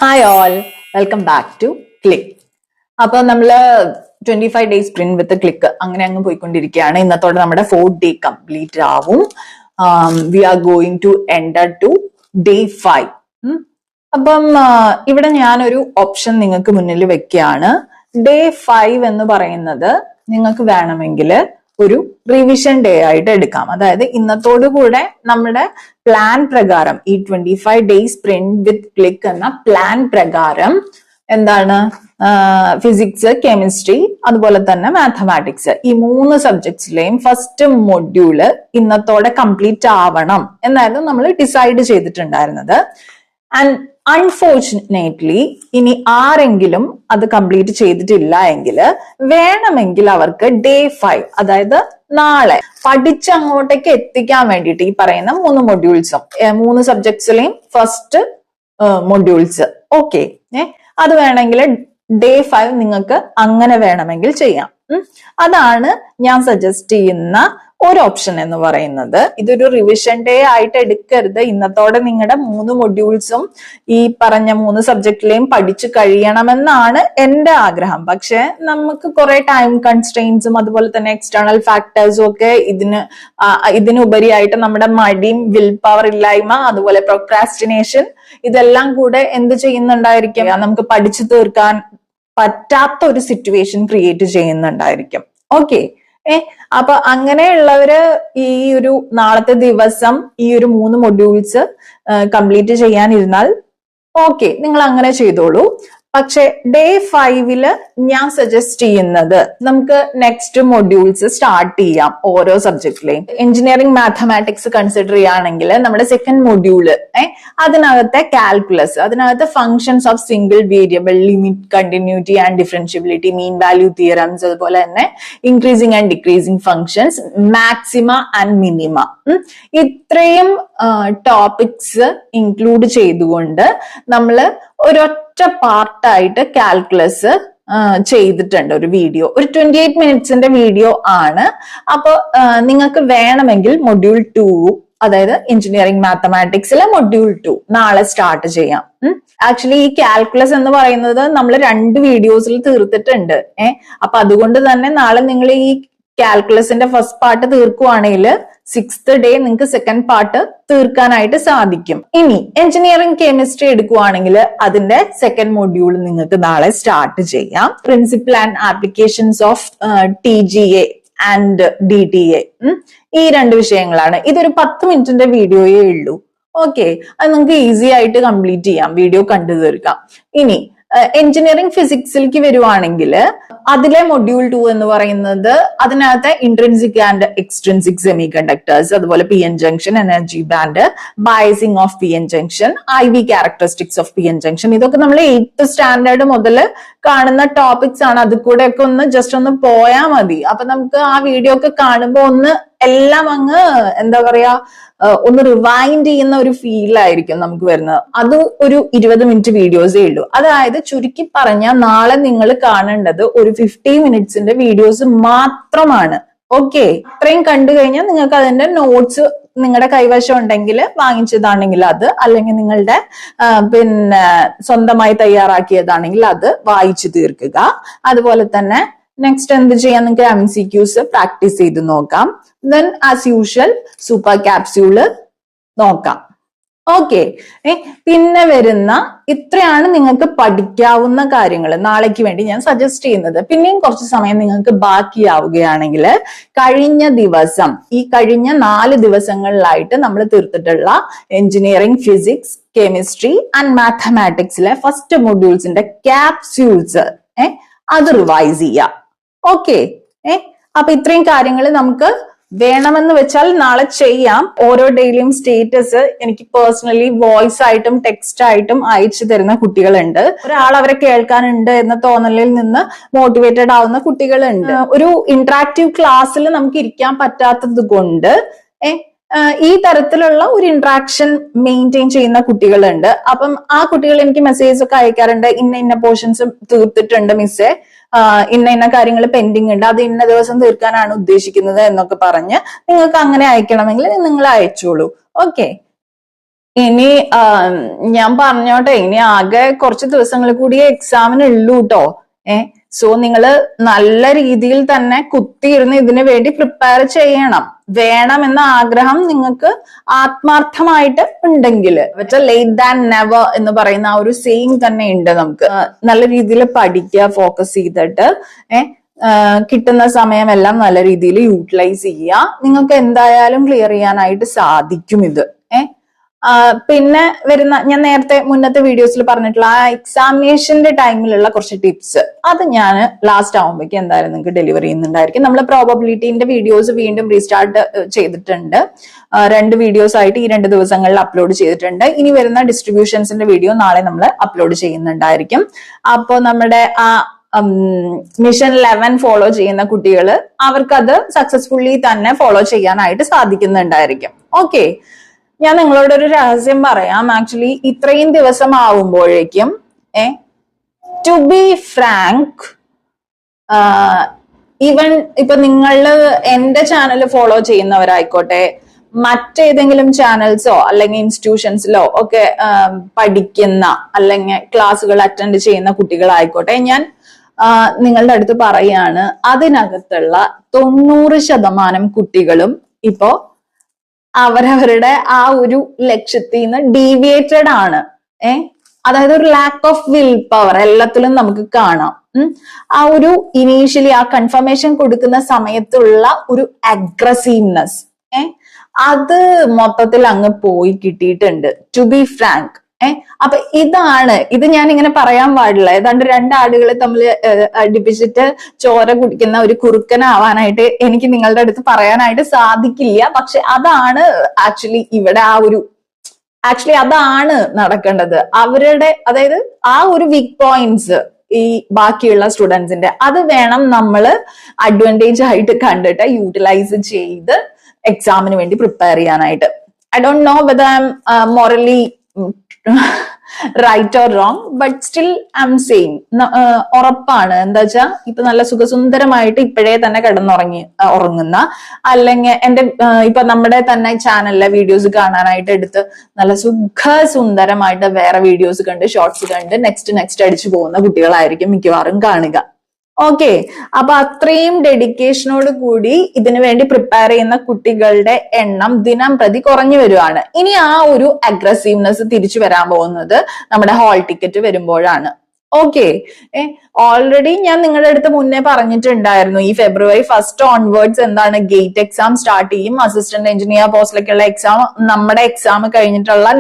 Hi all, welcome back to click. അപ്പൊ നമ്മള് 25 days sprint വിത്ത് click അങ്ങനെ അങ്ങ് പോയിക്കൊണ്ടിരിക്കുകയാണ്. ഇന്നത്തോടെ നമ്മുടെ 4th ഡേ കംപ്ലീറ്റ് ആവും. We are going to enter to day 5. അപ്പം ഇവിടെ ഞാനൊരു ഓപ്ഷൻ നിങ്ങൾക്ക് മുന്നിൽ വെക്കുകയാണ്. ഡേ 5 എന്ന് പറയുന്നത് നിങ്ങൾക്ക് വേണമെങ്കിൽ ഒരു റിവിഷൻ ഡേ ആയിട്ട് എടുക്കാം. അതായത് ഇന്നത്തോടു കൂടെ നമ്മുടെ പ്ലാൻ പ്രകാരം ഈ 25 ഡേയ്സ് സ്പ്രിന്റ് വിത്ത് ക്ലിക്ക് എന്ന പ്ലാൻ പ്രകാരം എന്താണ് ഫിസിക്സ്, കെമിസ്ട്രി, അതുപോലെ തന്നെ മാത്തമാറ്റിക്സ്, ഈ 3 സബ്ജക്ട്സിലെയും ഫസ്റ്റ് മൊഡ്യൂള് ഇന്നത്തോടെ കംപ്ലീറ്റ് ആവണം എന്നായിരുന്നു നമ്മൾ ഡിസൈഡ് ചെയ്തിട്ടുണ്ടായിരുന്നത്. ആൻഡ് അൺഫോർച്ചുനേറ്റ്ലി ഇനി ആരെങ്കിലും അത് കംപ്ലീറ്റ് ചെയ്തിട്ടില്ല എങ്കിൽ വേണമെങ്കിൽ അവർക്ക് ഡേ 5, അതായത് നാളെ പഠിച്ചങ്ങോട്ടേക്ക് എത്തിക്കാൻ വേണ്ടിയിട്ട് ഈ പറയുന്ന 3 മൊഡ്യൂൾസും 3 സബ്ജക്ട്സിലെയും ഫസ്റ്റ് മൊഡ്യൂൾസ് ഓക്കെ അത് വേണമെങ്കിൽ ഡേ 5 നിങ്ങൾക്ക് അങ്ങനെ വേണമെങ്കിൽ ചെയ്യാം. അതാണ് ഞാൻ സജസ്റ്റ് ചെയ്യുന്ന ഒരു ഓപ്ഷൻ എന്ന് പറയുന്നത്. ഇതൊരു റിവിഷൻ ഡേ ആയിട്ട് എടുക്കരുത്. ഇന്നത്തോടെ നിങ്ങളുടെ 3 മൊഡ്യൂൾസും ഈ പറഞ്ഞ 3 സബ്ജക്റ്റിലെയും പഠിച്ചു കഴിയണമെന്നാണ് എന്റെ ആഗ്രഹം. പക്ഷെ നമുക്ക് കുറെ ടൈം കൺസ്ട്രെയിൻസും അതുപോലെ തന്നെ എക്സ്റ്റേണൽ ഫാക്ടേഴ്സും ഒക്കെ ഇതിനുപരിയായിട്ട് നമ്മുടെ മടിയും വിൽ പവർ ഇല്ലായ്മ അതുപോലെ പ്രൊക്രാസ്റ്റിനേഷൻ ഇതെല്ലാം കൂടെ എന്ത് ചെയ്യുന്നുണ്ടായിരിക്കും, നമുക്ക് പഠിച്ചു തീർക്കാൻ പറ്റാത്ത ഒരു സിറ്റുവേഷൻ ക്രിയേറ്റ് ചെയ്യുന്നുണ്ടായിരിക്കും. ഓക്കെ അപ്പൊ അങ്ങനെയുള്ളവര് ഈ ഒരു നാളത്തെ ദിവസം ഈ ഒരു 3 മൊഡ്യൂൾസ് കംപ്ലീറ്റ് ചെയ്യാനിരുന്നാൽ ഓക്കെ, നിങ്ങൾ അങ്ങനെ ചെയ്തോളൂ. പക്ഷെ ഡേ 5 ഞാൻ സജസ്റ്റ് ചെയ്യുന്നത് നമുക്ക് നെക്സ്റ്റ് മൊഡ്യൂൾസ് സ്റ്റാർട്ട് ചെയ്യാം ഓരോ സബ്ജക്റ്റിലെയും. എഞ്ചിനീയറിംഗ് മാത്തമാറ്റിക്സ് കൺസിഡർ ചെയ്യുകയാണെങ്കിൽ നമ്മുടെ സെക്കൻഡ് മൊഡ്യൂള് അതിനകത്തെ കാൽക്കുലസ്, അതിനകത്ത് functions of single variable, limit, continuity and differentiability, mean value theorems, അതുപോലെ തന്നെ increasing and decreasing functions, maxima and minima, ഇത്രയും ടോപ്പിക്സ് ഇൻക്ലൂഡ് ചെയ്തുകൊണ്ട് നമ്മൾ ഒരൊറ്റ പാർട്ടായിട്ട് കാൽക്കുലസ് ചെയ്തിട്ടുണ്ട്. ഒരു വീഡിയോ, ഒരു 28 മിനിറ്റ്സിന്റെ വീഡിയോ ആണ്. അപ്പൊ നിങ്ങൾക്ക് വേണമെങ്കിൽ മൊഡ്യൂൾ 2, അതായത് എഞ്ചിനീയറിംഗ് മാത്തമാറ്റിക്സിലെ മൊഡ്യൂൾ 2 നാളെ സ്റ്റാർട്ട് ചെയ്യാം. ആക്ച്വലി ഈ കാൽക്കുലസ് എന്ന് പറയുന്നത് നമ്മൾ 2 വീഡിയോസിൽ തീർത്തിട്ടുണ്ട്. അപ്പൊ അതുകൊണ്ട് തന്നെ നാളെ നിങ്ങൾ ഈ കാൽക്കുലസിന്റെ ഫസ്റ്റ് പാർട്ട് തീർക്കുവാണെങ്കിൽ 6th ഡേ നിങ്ങൾക്ക് സെക്കൻഡ് പാർട്ട് തീർക്കാനായിട്ട് സാധിക്കും. ഇനി എഞ്ചിനീയറിംഗ് കെമിസ്ട്രി എടുക്കുവാണെങ്കിൽ അതിന്റെ സെക്കൻഡ് മൊഡ്യൂൾ നിങ്ങൾക്ക് നാളെ സ്റ്റാർട്ട് ചെയ്യാം. Principle and applications of TGA and DTA, ഈ 2 വിഷയങ്ങളാണ്. ഇതൊരു 10 മിനിറ്റിന്റെ വീഡിയോയേ ഉള്ളൂ. ഓക്കെ, അത് നിങ്ങൾക്ക് ഈസി ആയിട്ട് കംപ്ലീറ്റ് ചെയ്യാം, വീഡിയോ കണ്ടു തീർക്കാം. ഇനി എഞ്ചിനീയറിംഗ് ഫിസിക്സിലേക്ക് വരുവാണെങ്കിൽ അതിലെ മൊഡ്യൂൾ 2 എന്ന് പറയുന്നത് അതിനകത്ത് intrinsic and extrinsic semi conductors, അതുപോലെ PN junction, energy band, biasing of PN junction, IV characteristics of PN junction, ഇതൊക്കെ നമ്മൾ 8th സ്റ്റാൻഡേർഡ് മുതൽ കാണുന്ന ടോപ്പിക്സ് ആണ്. അത് കൂടെ ഒക്കെ ഒന്ന് ജസ്റ്റ് ഒന്ന് പോയാൽ മതി. അപ്പൊ നമുക്ക് ആ വീഡിയോ ഒക്കെ കാണുമ്പോൾ ഒന്ന് എല്ലാം അങ്ങ് എന്താ പറയാ ഒന്ന് റിവൈൻഡ് ചെയ്യുന്ന ഒരു ഫീൽ ആയിരിക്കും നമുക്ക് വരുന്നത്. അത് ഒരു 20 മിനിറ്റ് വീഡിയോസേ ഉള്ളൂ. അതായത് ചുരുക്കി പറഞ്ഞാൽ നാളെ നിങ്ങൾ കാണേണ്ടത് ഒരു 50 മിനിറ്റ്സിന്റെ വീഡിയോസ് മാത്രമാണ്. ഓക്കെ, അത്രയും കണ്ടു കഴിഞ്ഞാൽ നിങ്ങൾക്ക് അതിന്റെ നോട്ട്സ് നിങ്ങളുടെ കൈവശം ഉണ്ടെങ്കിൽ വാങ്ങിച്ചതാണെങ്കിൽ അത്, അല്ലെങ്കിൽ നിങ്ങളുടെ പിന്നെ സ്വന്തമായി തയ്യാറാക്കിയതാണെങ്കിൽ അത് വായിച്ചു തീർക്കുക. അതുപോലെ തന്നെ നെക്സ്റ്റ് എന്ത് ചെയ്യാം, നിങ്ങൾക്ക് MCQs പ്രാക്ടീസ് ചെയ്ത് നോക്കാം. Then as usual super capsule നോക്കാം. ഓക്കെ, പിന്നെ വരുന്ന ഇത്രയാണ് നിങ്ങൾക്ക് പഠിക്കാവുന്ന കാര്യങ്ങൾ നാളേക്ക് വേണ്ടി ഞാൻ സജസ്റ്റ് ചെയ്യുന്നത്. പിന്നെയും കുറച്ച് സമയം നിങ്ങൾക്ക് ബാക്കിയാവുകയാണെങ്കിൽ ഈ കഴിഞ്ഞ 4 ദിവസങ്ങളിലായിട്ട് നമ്മൾ തീർത്തിട്ടുള്ള എഞ്ചിനീയറിംഗ് ഫിസിക്സ്, കെമിസ്ട്രി ആൻഡ് മാത്തമാറ്റിക്സിലെ ഫസ്റ്റ് മൊഡ്യൂൾസിന്റെ ക്യാപ്സ്യൂൾസ് അത് റിവൈസ് ചെയ്യാം. ഓക്കെ, അപ്പൊ ഇത്രയും കാര്യങ്ങൾ നമുക്ക് വേണമെന്ന് വെച്ചാൽ നാളെ ചെയ്യാം. ഓരോ ഡെയിലിയും സ്റ്റേറ്റസ് എനിക്ക് പേഴ്സണലി വോയിസ് ആയിട്ടും ടെക്സ്റ്റ് ആയിട്ടും അയച്ചു തരുന്ന കുട്ടികളുണ്ട്. ഒരാൾ അവരെ കേൾക്കാനുണ്ട് എന്ന തോന്നലിൽ നിന്ന് മോട്ടിവേറ്റഡ് ആവുന്ന കുട്ടികളുണ്ട്. ഒരു ഇന്ററാക്റ്റീവ് ക്ലാസ്സിൽ നമുക്ക് ഇരിക്കാൻ പറ്റാത്തത് കൊണ്ട് ഈ തരത്തിലുള്ള ഒരു ഇന്ററാക്ഷൻ മെയിൻറ്റെയിൻ ചെയ്യുന്ന കുട്ടികളുണ്ട്. അപ്പം ആ കുട്ടികൾ എനിക്ക് മെസ്സേജ് ഒക്കെ അയക്കാറുണ്ട്, ഇന്ന പോർഷൻസ് തീർത്തിട്ടുണ്ട് മിസ്സേ, ഇന്ന കാര്യങ്ങൾ പെൻഡിങ് ഉണ്ട്, അത് ഇന്ന ദിവസം തീർക്കാനാണ് ഉദ്ദേശിക്കുന്നത് എന്നൊക്കെ പറഞ്ഞ് നിങ്ങൾക്ക് അങ്ങനെ അയക്കണമെങ്കിൽ നിങ്ങൾ അയച്ചോളൂ. ഓക്കെ, ഇനി ഞാൻ പറഞ്ഞോട്ടെ, ഇനി ആകെ കുറച്ച് ദിവസങ്ങൾ കൂടി എക്സാമിന് ഉള്ളൂ കേട്ടോ. സോ നിങ്ങള് നല്ല രീതിയിൽ തന്നെ കുത്തിയിരുന്ന് ഇതിനു വേണ്ടി പ്രിപ്പയർ ചെയ്യണം. വേണമെന്ന ആഗ്രഹം നിങ്ങൾക്ക് ആത്മാർത്ഥമായിട്ട് ഉണ്ടെങ്കിൽ, ലേറ്റ് ദാൻ നെവർ എന്ന് പറയുന്ന ആ ഒരു സെയിങ് തന്നെ ഉണ്ട്. നമുക്ക് നല്ല രീതിയിൽ പഠിക്കുക, ഫോക്കസ് ചെയ്തിട്ട് കിട്ടുന്ന സമയമെല്ലാം നല്ല രീതിയിൽ യൂട്ടിലൈസ് ചെയ്യുക. നിങ്ങൾക്ക് എന്തായാലും ക്ലിയർ ചെയ്യാനായിട്ട് സാധിക്കും ഇത്. പിന്നെ വരുന്ന, ഞാൻ നേരത്തെ മുന്നത്തെ വീഡിയോസിൽ പറഞ്ഞിട്ടുള്ള ആ എക്സാമിനേഷന്റെ ടൈമിലുള്ള കുറച്ച് ടിപ്സ്, അത് ഞാൻ ലാസ്റ്റ് ആവുമ്പോഴേക്കും എന്തായാലും നിങ്ങൾക്ക് ഡെലിവറി ചെയ്യുന്നുണ്ടായിരിക്കും. നമ്മൾ പ്രോബബിലിറ്റിന്റെ വീഡിയോസ് വീണ്ടും റീസ്റ്റാർട്ട് ചെയ്തിട്ടുണ്ട്. 2 വീഡിയോസ് ആയിട്ട് ഈ 2 ദിവസങ്ങളിൽ അപ്ലോഡ് ചെയ്തിട്ടുണ്ട്. ഇനി വരുന്ന ഡിസ്ട്രിബ്യൂഷൻസിന്റെ വീഡിയോ നാളെ നമ്മൾ അപ്ലോഡ് ചെയ്യുന്നുണ്ടായിരിക്കും. അപ്പോൾ നമ്മുടെ ആ മിഷൻ 11 ഫോളോ ചെയ്യുന്ന കുട്ടികൾ, അവർക്കത് സക്സസ്ഫുള്ളി തന്നെ ഫോളോ ചെയ്യാനായിട്ട് സാധിക്കുന്നുണ്ടായിരിക്കും. ഓക്കെ, ഞാൻ നിങ്ങളോട് ഒരു രഹസ്യം പറയാം. ആക്ച്വലി ഇത്രയും ദിവസം ആവുമ്പോഴേക്കും ടു ബി ഫ്രാങ്ക്, ഈവൻ ഇപ്പൊ നിങ്ങള് എന്റെ ചാനൽ ഫോളോ ചെയ്യുന്നവരായിക്കോട്ടെ, മറ്റേതെങ്കിലും ചാനൽസോ അല്ലെങ്കിൽ ഇൻസ്റ്റിറ്റ്യൂഷൻസിലോ ഒക്കെ പഠിക്കുന്ന അല്ലെങ്കിൽ ക്ലാസ്സുകൾ അറ്റൻഡ് ചെയ്യുന്ന കുട്ടികളായിക്കോട്ടെ, ഞാൻ നിങ്ങളുടെ അടുത്ത് പറയാണ്, അതിനകത്തുള്ള 90% കുട്ടികളും ഇപ്പോ അവരവരുടെ ആ ഒരു ലക്ഷ്യത്തിൽ നിന്ന് ഡീവിയേറ്റഡ് ആണ്. അതായത് ഒരു ലാക്ക് ഓഫ് വിൽ പവർ എല്ലാത്തിലും നമുക്ക് കാണാം. ആ ഒരു ഇനീഷ്യലി ആ കൺഫർമേഷൻ കൊടുക്കുന്ന സമയത്തുള്ള ഒരു അഗ്രസീവ്നെസ്, അത് മൊത്തത്തിൽ അങ്ങ് പോയി കിട്ടിയിട്ടുണ്ട്, ടു ബി ഫ്രാങ്ക്. അപ്പൊ ഇത് ഞാൻ ഇങ്ങനെ പറയാൻ പാടില്ല. ഏതാണ്ട് 2 ആടുകളെ തമ്മിൽ അടുപ്പിച്ചിട്ട് ചോര കുടിക്കുന്ന ഒരു കുറുക്കനാവാനായിട്ട് എനിക്ക് നിങ്ങളുടെ അടുത്ത് പറയാനായിട്ട് സാധിക്കില്ല. പക്ഷെ അതാണ് ആക്ച്വലി ഇവിടെ അതാണ് നടക്കേണ്ടത്. അവരുടെ, അതായത് ആ ഒരു വീക്ക് പോയിന്റ്സ് ഈ ബാക്കിയുള്ള സ്റ്റുഡൻസിന്റെ, അത് വേണം നമ്മൾ അഡ്വാൻറ്റേജ് ആയിട്ട് കണ്ടിട്ട് യൂട്ടിലൈസ് ചെയ്ത് എക്സാമിന് വേണ്ടി പ്രിപ്പയർ ചെയ്യാനായിട്ട്. I don't know whether I'm morally right or wrong, but still I'm saying. ഉറപ്പാണ്. എന്താ വെച്ചാ ഇപ്പൊ നല്ല സുഖസുന്ദരമായിട്ട് ഇപ്പോഴേ തന്നെ ഉറങ്ങുന്ന, അല്ലെങ്കിൽ ഇപ്പൊ നമ്മുടെ തന്നെ ചാനലിലെ വീഡിയോസ് കാണാനായിട്ട് എടുത്ത് നല്ല സുഖസുന്ദരമായിട്ട് വേറെ വീഡിയോസ് കണ്ട് ഷോർട്സ് കണ്ട് നെക്സ്റ്റ് അടിച്ചു പോകുന്ന കുട്ടികളായിരിക്കും മിക്കവാറും കാണുക. ഓക്കെ, അപ്പൊ അത്രയും ഡെഡിക്കേഷനോട് കൂടി ഇതിനു വേണ്ടി പ്രിപ്പയർ ചെയ്യുന്ന കുട്ടികളുടെ എണ്ണം ദിനം പ്രതി കുറഞ്ഞു വരുവാണ്. ഇനി ആ ഒരു അഗ്രസീവ്നെസ് തിരിച്ചു വരാൻ പോകുന്നത് നമ്മുടെ ഹാൾ ടിക്കറ്റ് വരുമ്പോഴാണ്. ഓക്കെ, ഓൾറെഡി ഞാൻ നിങ്ങളുടെ അടുത്ത് മുന്നേ പറഞ്ഞിട്ടുണ്ടായിരുന്നു, ഈ February 1 ഓൺവേർഡ്സ് എന്താണ് ഗേറ്റ് എക്സാം സ്റ്റാർട്ട് ചെയ്യും. അസിസ്റ്റന്റ് എഞ്ചിനീയർ പോസ്റ്റിലേക്കുള്ള എക്സാം നമ്മുടെ എക്സാം കഴിഞ്ഞിട്ടുള്ള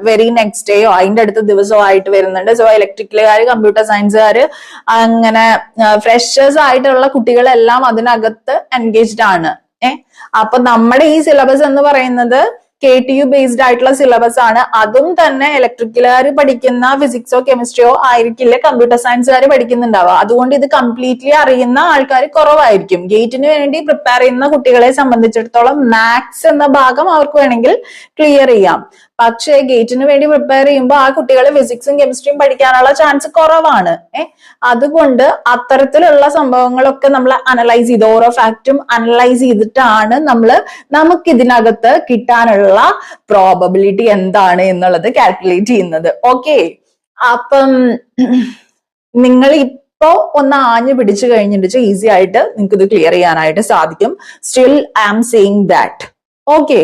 വെരി നെക്സ്റ്റ് ഡേയോ അതിന്റെ അടുത്ത ദിവസമോ ആയിട്ട് വരുന്നുണ്ട്. സോ ഇലക്ട്രിക്കലുകാർ, കമ്പ്യൂട്ടർ സയൻസുകാർ, അങ്ങനെ ഫ്രഷേഴ്സ് ആയിട്ടുള്ള കുട്ടികളെല്ലാം അതിനകത്ത് എൻഗേജ്ഡ് ആണ്. അപ്പൊ നമ്മുടെ ഈ സിലബസ് എന്ന് പറയുന്നത് KTU ബേസ്ഡ് ആയിട്ടുള്ള സിലബസ് ആണ്. അതും തന്നെ ഇലക്ട്രിക്കലുകാർ പഠിക്കുന്ന ഫിസിക്സോ കെമിസ്ട്രിയോ ആയിരിക്കില്ല കമ്പ്യൂട്ടർ സയൻസുകാർ പഠിക്കുന്നുണ്ടാവുക. അതുകൊണ്ട് ഇത് കംപ്ലീറ്റ്ലി അറിയുന്ന ആൾക്കാർ കുറവായിരിക്കും. ഗേറ്റിന് വേണ്ടി പ്രിപ്പയർ ചെയ്യുന്ന കുട്ടികളെ സംബന്ധിച്ചിടത്തോളം മാത്സ് എന്ന ഭാഗം അവർക്ക് വേണമെങ്കിൽ ക്ലിയർ ചെയ്യാം. പക്ഷേ ഗേറ്റിന് വേണ്ടി പ്രിപ്പയർ ചെയ്യുമ്പോൾ ആ കുട്ടികൾ ഫിസിക്സും കെമിസ്ട്രിയും പഠിക്കാനുള്ള ചാൻസ് കുറവാണ്. അതുകൊണ്ട് അത്തരത്തിലുള്ള സംഭവങ്ങളൊക്കെ നമ്മൾ അനലൈസ് ചെയ്ത്, ഓരോ ഫാക്റ്റും അനലൈസ് ചെയ്തിട്ടാണ് നമുക്ക് ഇതിനകത്ത് കിട്ടാനുള്ള പ്രോബബിലിറ്റി എന്താണ് എന്നുള്ളത് കാൽക്കുലേറ്റ് ചെയ്യുന്നത്. ഓക്കെ, അപ്പം നിങ്ങൾ ഇപ്പോ ഒന്ന് ആഞ്ഞു പിടിച്ചു കഴിഞ്ഞിട്ട് ഈസി ആയിട്ട് നിങ്ങൾക്ക് ഇത് ക്ലിയർ ചെയ്യാനായിട്ട് സാധിക്കും. Still I am saying that. Okay,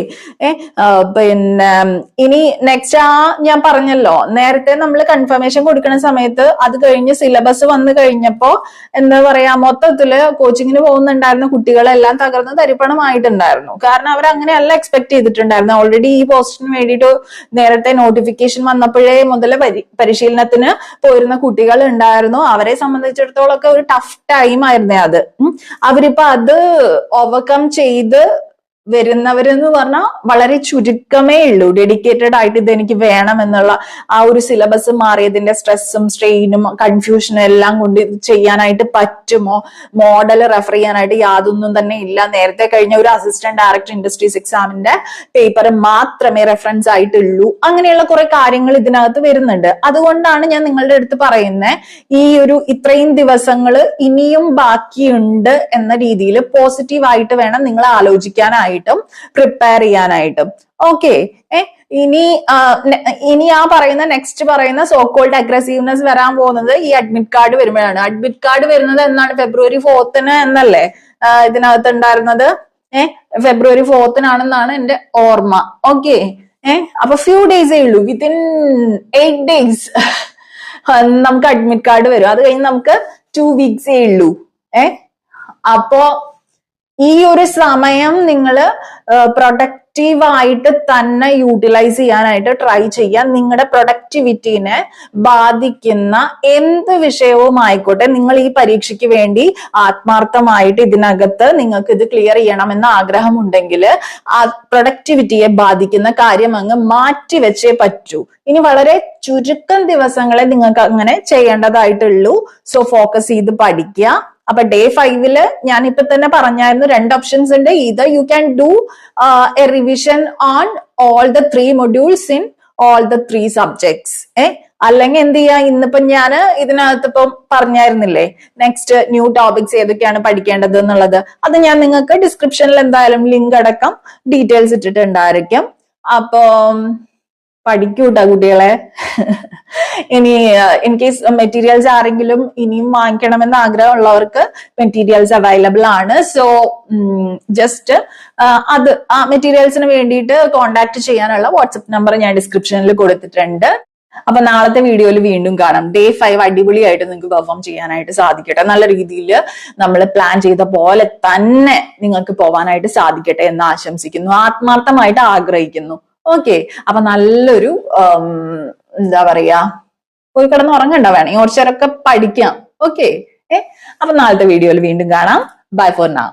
പിന്നെ ഇനി നെക്സ്റ്റ് ഞാൻ പറഞ്ഞല്ലോ നേരത്തെ നമ്മൾ കൺഫർമേഷൻ കൊടുക്കുന്ന സമയത്ത് അത് കഴിഞ്ഞ് സിലബസ് വന്നു കഴിഞ്ഞപ്പോ എന്താ പറയാ, മൊത്തത്തില് കോച്ചിങ്ങിന് പോകുന്നുണ്ടായിരുന്ന കുട്ടികളെല്ലാം തകർന്ന് തരിപ്പണമായിട്ടുണ്ടായിരുന്നു. കാരണം അവർ അങ്ങനെയല്ല എക്സ്പെക്ട് ചെയ്തിട്ടുണ്ടായിരുന്നു. ഓൾറെഡി ഈ പോസ്റ്റിന് വേണ്ടിയിട്ട് നേരത്തെ നോട്ടിഫിക്കേഷൻ വന്നപ്പോഴേ മുതൽ പരിശീലനത്തിന് പോയിരുന്ന കുട്ടികൾ ഉണ്ടായിരുന്നു. അവരെ സംബന്ധിച്ചിടത്തോളം ഒക്കെ ഒരു ടഫ് ടൈം ആയിരുന്നേ അത്. അവരിപ്പോ അത് ഓവർകം ചെയ്ത് വരുന്നവരെന്ന് പറഞ്ഞാൽ വളരെ ചുരുക്കമേ ഉള്ളൂ. ഡെഡിക്കേറ്റഡ് ആയിട്ട് ഇതെനിക്ക് വേണം എന്നുള്ള ആ ഒരു സിലബസ് മാറിയതിന്റെ സ്ട്രെസ്സും സ്ട്രെയിനും കൺഫ്യൂഷനും എല്ലാം കൊണ്ട് ഇത് ചെയ്യാനായിട്ട് പറ്റുമോ, മോഡൽ റെഫർ ചെയ്യാനായിട്ട് യാതൊന്നും തന്നെ ഇല്ല. നേരത്തെ കഴിഞ്ഞ ഒരു അസിസ്റ്റന്റ് ഡയറക്ടർ ഇൻഡസ്ട്രീസ് എക്സാമിന്റെ പേപ്പർ മാത്രമേ റെഫറൻസ് ആയിട്ടുള്ളൂ. അങ്ങനെയുള്ള കുറെ കാര്യങ്ങൾ ഇതിനകത്ത് വരുന്നുണ്ട്. അതുകൊണ്ടാണ് ഞാൻ നിങ്ങളുടെ അടുത്ത് പറയുന്നത്, ഈ ഒരു ഇത്രയും ദിവസങ്ങൾ ഇനിയും ബാക്കിയുണ്ട് എന്ന രീതിയിൽ പോസിറ്റീവായിട്ട് വേണം നിങ്ങൾ ആലോചിക്കാനായിട്ട് പ്രിപ്പയർ ചെയ്യാനായിട്ടും. ഓക്കെ, ഇനി ആ പറയുന്ന നെക്സ്റ്റ് പറയുന്ന സോ കോൾഡ് അഗ്രസീവ്നെസ് വരാൻ പോകുന്നത് ഈ അഡ്മിറ്റ് കാർഡ് വരുമ്പോഴാണ്. അഡ്മിറ്റ് കാർഡ് വരുന്നത് എന്നാണ്? ഫെബ്രുവരി 4th എന്നല്ലേ ഇതിനകത്ത് ഉണ്ടായിരുന്നത്? ഫെബ്രുവരി 4th എന്റെ ഓർമ്മ. ഓക്കെ. അപ്പൊ ഫ്യൂ ഡേയ്സേ ഉള്ളൂ, വിത്തിൻ 8 days നമുക്ക് അഡ്മിറ്റ് കാർഡ് വരും. അത് കഴിഞ്ഞ് നമുക്ക് 2 weeks ഉള്ളൂ. അപ്പോ ഈ ഒരു സമയം നിങ്ങള് പ്രൊഡക്റ്റീവായിട്ട് തന്നെ യൂട്ടിലൈസ് ചെയ്യാനായിട്ട് ട്രൈ ചെയ്യാൻ. നിങ്ങളുടെ പ്രൊഡക്ടിവിറ്റിനെ ബാധിക്കുന്ന എന്ത് വിഷയവും ആയിക്കോട്ടെ, നിങ്ങൾ ഈ പരീക്ഷയ്ക്ക് വേണ്ടി ആത്മാർത്ഥമായിട്ട് ഇതിനകത്ത് നിങ്ങൾക്ക് ഇത് ക്ലിയർ ചെയ്യണമെന്ന് ആഗ്രഹമുണ്ടെങ്കിൽ ആ പ്രൊഡക്ടിവിറ്റിയെ ബാധിക്കുന്ന കാര്യം അങ്ങ് മാറ്റി വെച്ചേ പറ്റൂ. ഇനി വളരെ ചുരുക്കം ദിവസങ്ങളെ നിങ്ങൾക്ക് അങ്ങനെ ചെയ്യേണ്ടതായിട്ടുള്ളൂ. സോ ഫോക്കസ് ചെയ്ത് പഠിക്കുക. അപ്പൊ ഡേ 5 ഞാൻ ഇപ്പൊ തന്നെ പറഞ്ഞായിരുന്നു, 2 ഓപ്ഷൻസ് ഉണ്ട്. either you can do a revision on all the 3 modules in all the 3 subjects. അല്ലെങ്കിൽ എന്ത് ചെയ്യാ, ഇന്നിപ്പോ ഞാൻ ഇതിനകത്ത് ഇപ്പം പറഞ്ഞായിരുന്നില്ലേ നെക്സ്റ്റ് ന്യൂ ടോപ്പിക്സ് ഏതൊക്കെയാണ് പഠിക്കേണ്ടത് എന്നുള്ളത്. അത് ഞാൻ നിങ്ങൾക്ക് ഡിസ്ക്രിപ്ഷനിൽ എന്തായാലും ലിങ്ക് അടക്കം ഡീറ്റെയിൽസ് ഇട്ടിട്ടുണ്ടായിരിക്കും. അപ്പൊ പഠിക്കൂട്ടാ കുട്ടികളെ. ഇനി ഇൻ കേസ് മെറ്റീരിയൽസ് ആരെങ്കിലും ഇനിയും വാങ്ങിക്കണമെന്ന് ആഗ്രഹമുള്ളവർക്ക് മെറ്റീരിയൽസ് അവൈലബിൾ ആണ്. സോ ജസ്റ്റ് അത് ആ മെറ്റീരിയൽസിന് വേണ്ടിയിട്ട് കോണ്ടാക്ട് ചെയ്യാനുള്ള വാട്സപ്പ് നമ്പർ ഞാൻ ഡിസ്ക്രിപ്ഷനിൽ കൊടുത്തിട്ടുണ്ട്. അപ്പൊ നാളത്തെ വീഡിയോയിൽ വീണ്ടും കാണാം. ഡേ 5 അടിപൊളിയായിട്ട് നിങ്ങൾക്ക് പെർഫോം ചെയ്യാനായിട്ട് സാധിക്കട്ടെ. നല്ല രീതിയിൽ നമ്മൾ പ്ലാൻ ചെയ്ത പോലെ തന്നെ നിങ്ങൾക്ക് പോവാനായിട്ട് സാധിക്കട്ടെ എന്ന് ആശംസിക്കുന്നു, ആത്മാർത്ഥമായിട്ട് ആഗ്രഹിക്കുന്നു. ഓക്കെ. അപ്പൊ നല്ലൊരു എന്താ പറയാ, പോയി കിടന്ന് ഉറങ്ങണ്ട, വേണമെങ്കിൽ കുറച്ചേരൊക്കെ പഠിക്കാം. ഓക്കെ. അപ്പൊ നാളത്തെ വീഡിയോയിൽ വീണ്ടും കാണാം. Bye for now.